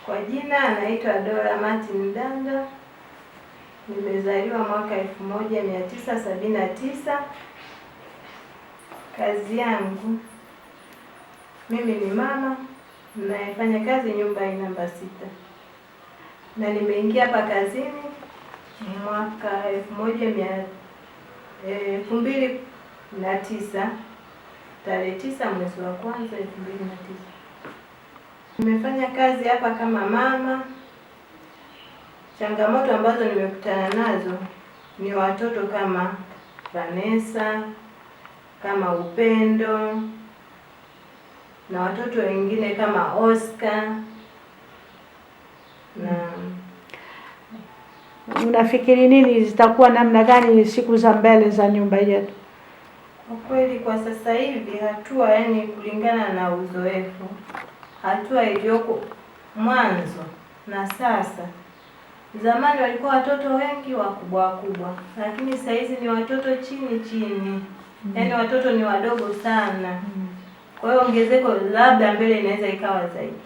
Kwa jina anaitwa Dora Martin Ndanda. Nimezaliwa mwaka 1979. Kazi yangu mimi ni mama ninayefanya kazi nyumba namba 6, na nimeingia hapa kazini mwaka 2009 tarehe 9 mwezi wa kwanza 2009. Nimefanya kazi hapa kama mama. Changamoto ambazo nimekutana nazo ni watoto kama Vanessa, kama Upendo na watoto wengine kama Oscar. Na unafikiri nini zitakuwa namna gani siku za mbele za nyumba yetu? Kwa kweli kwa sasa hivi hatua, yani kulingana na uzoefu, hatua iliyoko mwanzo na sasa. Zamani walikuwa watoto wengi wakubwa, lakini sasa hizi ni watoto chini. Yaani watoto ni wadogo sana. Kwa hiyo ongezeko labda mbele inaweza ikawa zaidi.